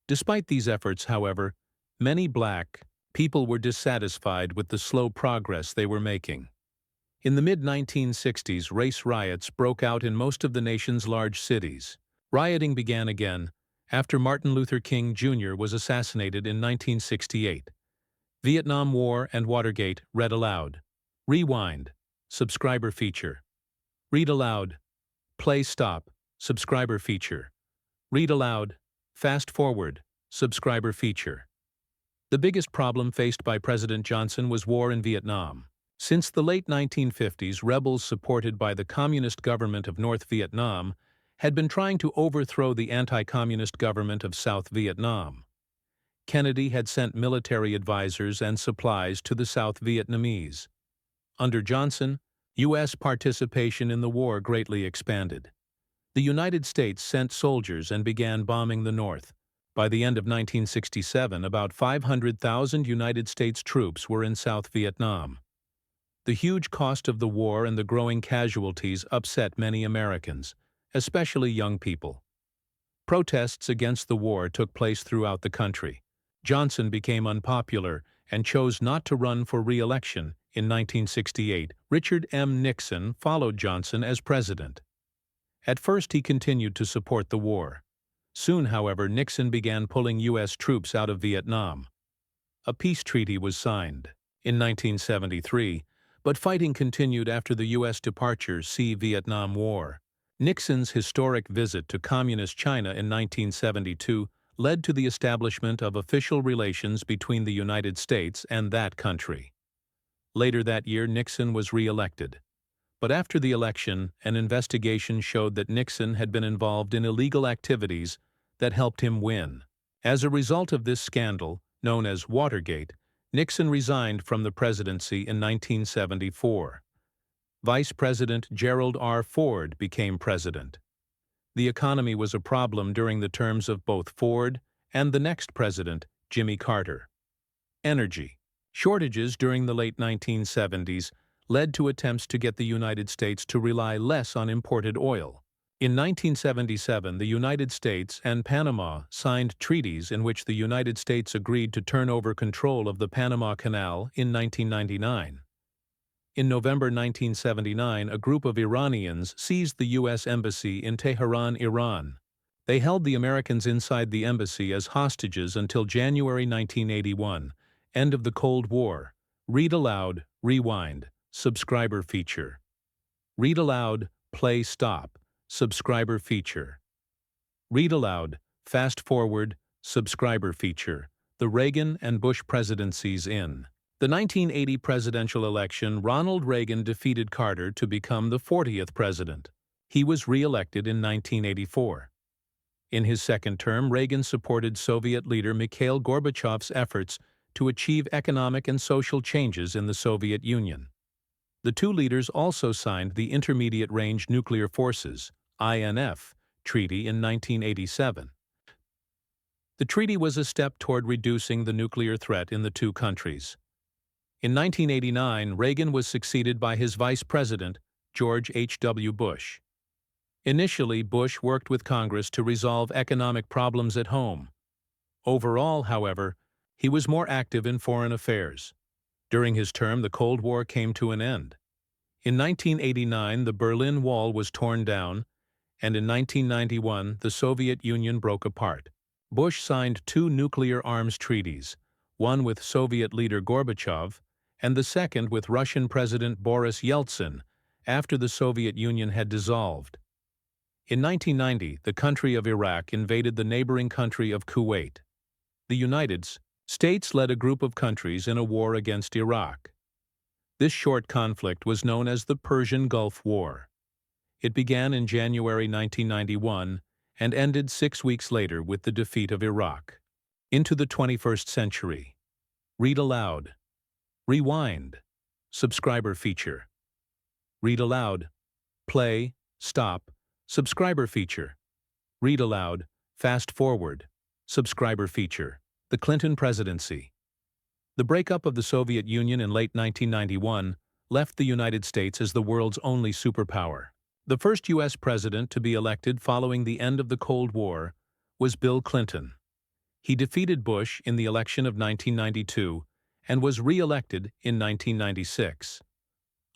Despite these efforts, however, many black people were dissatisfied with the slow progress they were making. In the mid-1960s, race riots broke out in most of the nation's large cities. Rioting began again after Martin Luther King, Jr. was assassinated in 1968. Vietnam War and Watergate read aloud. Rewind. Subscriber feature. Read aloud. Play stop. Subscriber feature. Read aloud. Fast forward. Subscriber feature. The biggest problem faced by President Johnson was war in Vietnam. Since the late 1950s, rebels supported by the Communist government of North Vietnam had been trying to overthrow the anti-communist government of South Vietnam. Kennedy had sent military advisors and supplies to the South Vietnamese. Under Johnson, U.S. participation in the war greatly expanded. The United States sent soldiers and began bombing the North. By the end of 1967, about 500,000 United States troops were in South Vietnam. The huge cost of the war and the growing casualties upset many Americans, especially young people. Protests against the war took place throughout the country. Johnson became unpopular and chose not to run for re-election In 1968, Richard M. Nixon followed Johnson as president. At first he continued to support the war. Soon, however, Nixon began pulling U.S. troops out of Vietnam. A peace treaty was signed in 1973, but fighting continued after the U.S. departure. See Vietnam War. Nixon's historic visit to Communist China in 1972 led to the establishment of official relations between the United States and that country. Later that year, Nixon was re-elected. But after the election, an investigation showed that Nixon had been involved in illegal activities that helped him win. As a result of this scandal, known as Watergate, Nixon resigned from the presidency in 1974. Vice President Gerald R. Ford became president. The economy was a problem during the terms of both Ford and the next president, Jimmy Carter. Energy. Shortages during the late 1970s led to attempts to get the United States to rely less on imported oil. In 1977, the United States and Panama signed treaties in which the United States agreed to turn over control of the Panama Canal in 1999. In November 1979, a group of Iranians seized the U.S. Embassy in Tehran, Iran. They held the Americans inside the embassy as hostages until January 1981, end of the Cold War. Read aloud, rewind, subscriber feature. Read aloud, play stop, subscriber feature. Read aloud, fast forward, subscriber feature. The Reagan and Bush presidencies in the 1980 presidential election, Ronald Reagan defeated Carter to become the 40th president. He was re-elected in 1984. In his second term, Reagan supported Soviet leader Mikhail Gorbachev's efforts to achieve economic and social changes in the Soviet Union. The two leaders also signed the Intermediate Range Nuclear Forces (INF) Treaty in 1987. The treaty was a step toward reducing the nuclear threat in the two countries. In 1989, Reagan was succeeded by his vice president, George H.W. Bush. Initially, Bush worked with Congress to resolve economic problems at home. Overall, however, he was more active in foreign affairs. During his term, the Cold War came to an end. In 1989, the Berlin Wall was torn down, and in 1991, the Soviet Union broke apart. Bush signed two nuclear arms treaties, one with Soviet leader Gorbachev and the second with Russian President Boris Yeltsin after the Soviet Union had dissolved. In 1990, the country of Iraq invaded the neighboring country of Kuwait. The United States led a group of countries in a war against Iraq. This short conflict was known as the Persian Gulf War. It began in January 1991 and ended 6 weeks later with the defeat of Iraq. Into the 21st century. Read aloud. Rewind. Subscriber feature. Read aloud. Play, stop, subscriber feature. Read aloud. Fast forward. Subscriber feature. The Clinton presidency. The breakup of the Soviet Union in late 1991 left the United States as the world's only superpower. The first U.S. president to be elected following the end of the Cold War was Bill Clinton. He defeated Bush in the election of 1992 and was re-elected in 1996.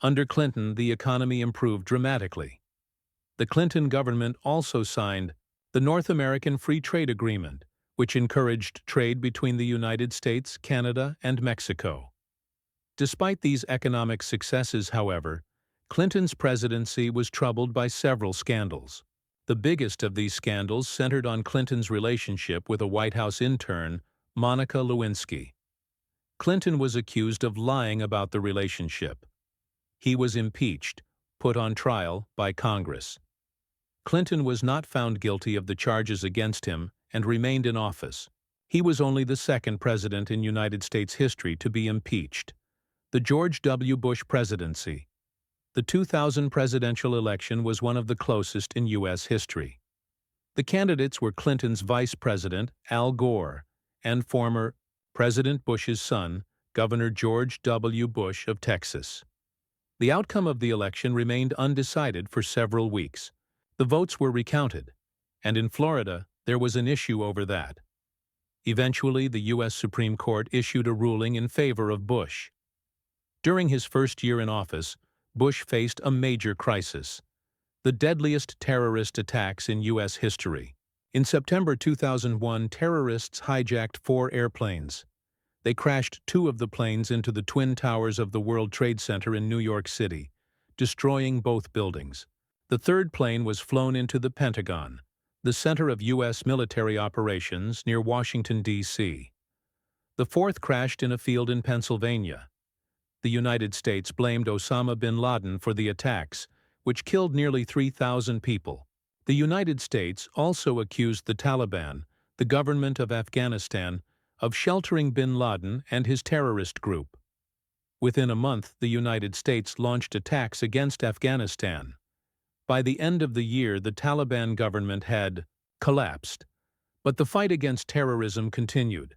Under Clinton, the economy improved dramatically. The Clinton government also signed the North American Free Trade Agreement, which encouraged trade between the United States, Canada, and Mexico. Despite these economic successes, however, Clinton's presidency was troubled by several scandals. The biggest of these scandals centered on Clinton's relationship with a White House intern, Monica Lewinsky. Clinton was accused of lying about the relationship. He was impeached, put on trial by Congress. Clinton was not found guilty of the charges against him and remained in office. He was only the second president in United States history to be impeached. The George W. Bush presidency. The 2000 presidential election was one of the closest in U.S. history. The candidates were Clinton's vice president, Al Gore, and former President Bush's son, Governor George W. Bush of Texas. The outcome of the election remained undecided for several weeks. The votes were recounted, and in Florida, there was an issue over that. Eventually, the U.S. Supreme Court issued a ruling in favor of Bush. During his first year in office, Bush faced a major crisis: the deadliest terrorist attacks in U.S. history. In September 2001, terrorists hijacked 4 airplanes. They crashed 2 of the planes into the Twin Towers of the World Trade Center in New York City, destroying both buildings. The third plane was flown into the Pentagon, the center of U.S. military operations near Washington, D.C. The fourth crashed in a field in Pennsylvania. The United States blamed Osama bin Laden for the attacks, which killed nearly 3,000 people. The United States also accused the Taliban, the government of Afghanistan, of sheltering bin Laden and his terrorist group. Within a month, the United States launched attacks against Afghanistan. By the end of the year, the Taliban government had collapsed, but the fight against terrorism continued.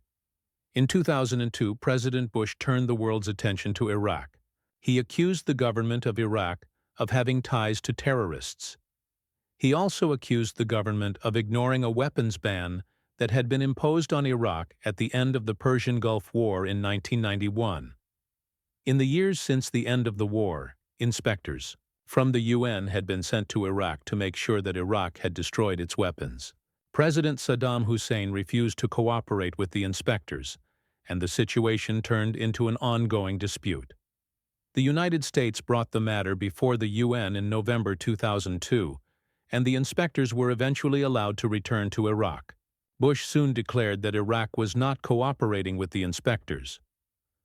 In 2002, President Bush turned the world's attention to Iraq. He accused the government of Iraq of having ties to terrorists. He also accused the government of ignoring a weapons ban that had been imposed on Iraq at the end of the Persian Gulf War in 1991. In the years since the end of the war, inspectors from the UN had been sent to Iraq to make sure that Iraq had destroyed its weapons. President Saddam Hussein refused to cooperate with the inspectors, and the situation turned into an ongoing dispute. The United States brought the matter before the UN in November 2002, and the inspectors were eventually allowed to return to Iraq. Bush soon declared that Iraq was not cooperating with the inspectors.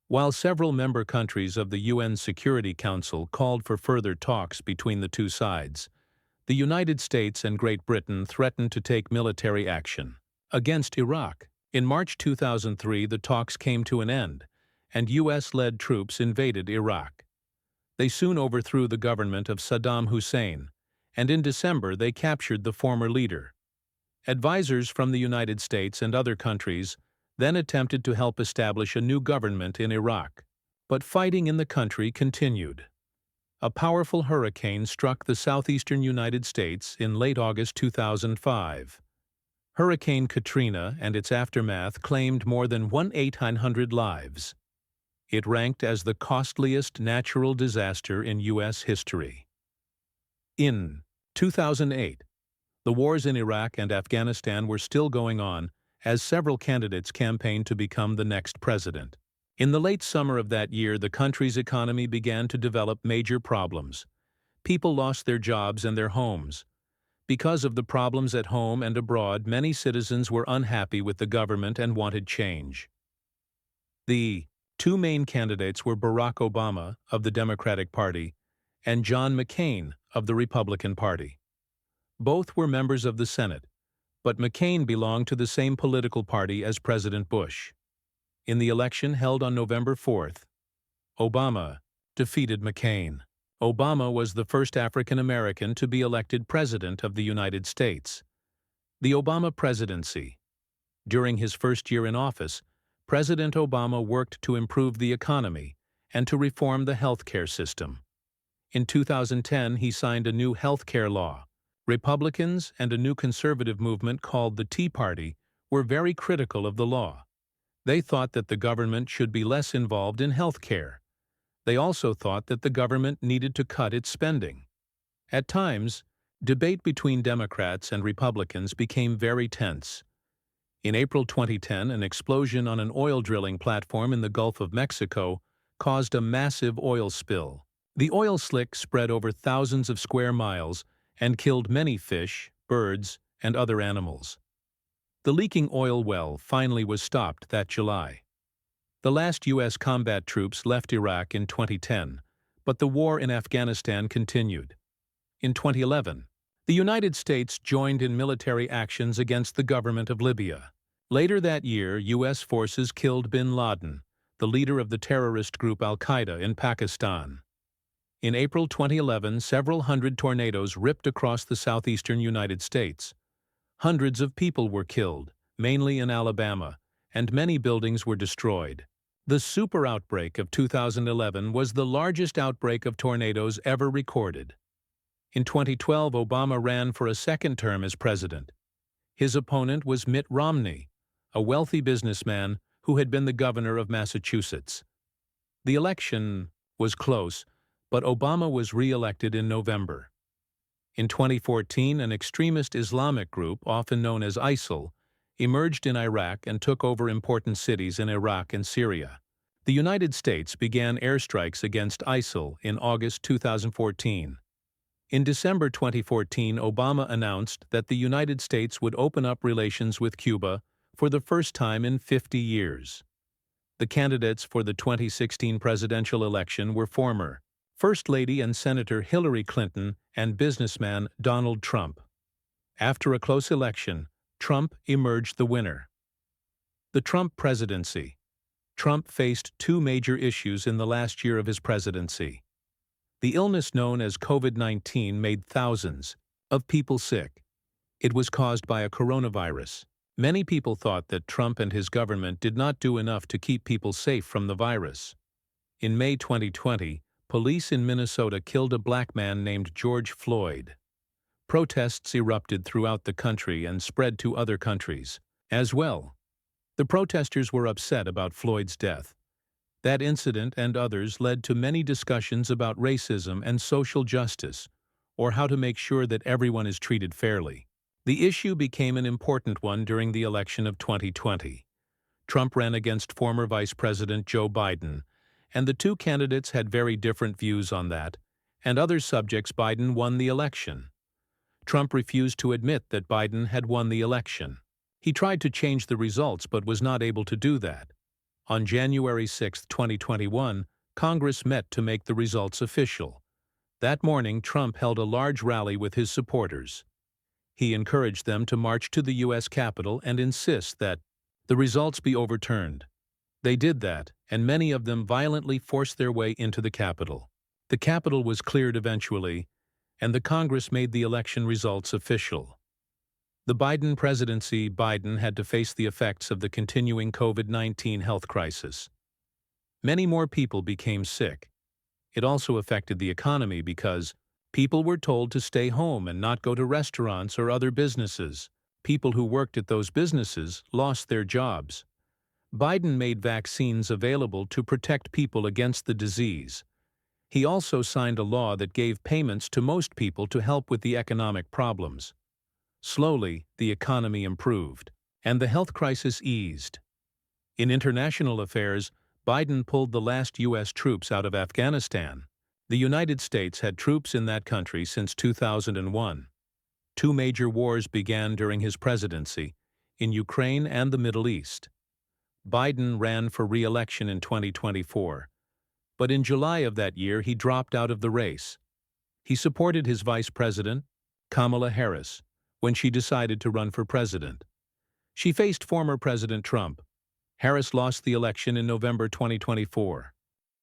While several member countries of the UN Security Council called for further talks between the two sides, the United States and Great Britain threatened to take military action against Iraq. In March 2003, the talks came to an end, and U.S.-led troops invaded Iraq. They soon overthrew the government of Saddam Hussein, and in December they captured the former leader. Advisors from the United States and other countries then attempted to help establish a new government in Iraq. But fighting in the country continued. A powerful hurricane struck the southeastern United States in late August 2005. Hurricane Katrina and its aftermath claimed more than 1,800 lives. It ranked as the costliest natural disaster in U.S. history. In 2008, the wars in Iraq and Afghanistan were still going on as several candidates campaigned to become the next president. In the late summer of that year, the country's economy began to develop major problems. People lost their jobs and their homes. Because of the problems at home and abroad, many citizens were unhappy with the government and wanted change. The 2 main candidates were Barack Obama of the Democratic Party and John McCain of the Republican Party. Both were members of the Senate, but McCain belonged to the same political party as President Bush. In the election held on November 4th, Obama defeated McCain. Obama was the first African American to be elected President of the United States. The Obama presidency. During his first year in office, President Obama worked to improve the economy and to reform the healthcare system. In 2010, he signed a new healthcare law. Republicans and a new conservative movement called the Tea Party were very critical of the law. They thought that the government should be less involved in health care. They also thought that the government needed to cut its spending. At times, debate between Democrats and Republicans became very tense. In April 2010, an explosion on an oil drilling platform in the Gulf of Mexico caused a massive oil spill. The oil slick spread over thousands of square miles and killed many fish, birds, and other animals. The leaking oil well finally was stopped that July. The last U.S. combat troops left Iraq in 2010, but the war in Afghanistan continued. In 2011, the United States joined in military actions against the government of Libya. Later that year, U.S. forces killed bin Laden, the leader of the terrorist group Al-Qaeda in Pakistan. In April 2011, several hundred tornadoes ripped across the southeastern United States. Hundreds of people were killed, mainly in Alabama, and many buildings were destroyed. The super outbreak of 2011 was the largest outbreak of tornadoes ever recorded. In 2012, Obama ran for a second term as president. His opponent was Mitt Romney, a wealthy businessman who had been the governor of Massachusetts. The election was close, but Obama was re-elected in November. In 2014, an extremist Islamic group, often known as ISIL, emerged in Iraq and took over important cities in Iraq and Syria. The United States began airstrikes against ISIL in August 2014. In December 2014, Obama announced that the United States would open up relations with Cuba for the first time in 50 years. The candidates for the 2016 presidential election were former First Lady and Senator Hillary Clinton and businessman Donald Trump. After a close election, Trump emerged the winner. The Trump presidency. Trump faced two major issues in the last year of his presidency. The illness known as COVID-19 made thousands of people sick. It was caused by a coronavirus. Many people thought that Trump and his government did not do enough to keep people safe from the virus. In May 2020, police in Minnesota killed a black man named George Floyd. Protests erupted throughout the country and spread to other countries as well. The protesters were upset about Floyd's death. That incident and others led to many discussions about racism and social justice, or how to make sure that everyone is treated fairly. The issue became an important one during the election of 2020. Trump ran against former Vice President Joe Biden, and the two candidates had very different views on that, and other subjects. Biden won the election. Trump refused to admit that Biden had won the election. He tried to change the results but was not able to do that. On January 6, 2021, Congress met to make the results official. That morning, Trump held a large rally with his supporters. He encouraged them to march to the U.S. Capitol and insist that the results be overturned. They did that, and many of them violently forced their way into the Capitol. The Capitol was cleared eventually, and the Congress made the election results official. The Biden presidency. Biden had to face the effects of the continuing COVID-19 health crisis. Many more people became sick. It also affected the economy because people were told to stay home and not go to restaurants or other businesses. People who worked at those businesses lost their jobs. Biden made vaccines available to protect people against the disease. He also signed a law that gave payments to most people to help with the economic problems. Slowly, the economy improved, and the health crisis eased. In international affairs, Biden pulled the last U.S. troops out of Afghanistan. The United States had troops in that country since 2001. Two major wars began during his presidency, in Ukraine and the Middle East. Biden ran for re-election in 2024, but in July of that year he dropped out of the race. He supported his vice president, Kamala Harris, when she decided to run for president. She faced former President Trump. Harris lost the election in November 2024.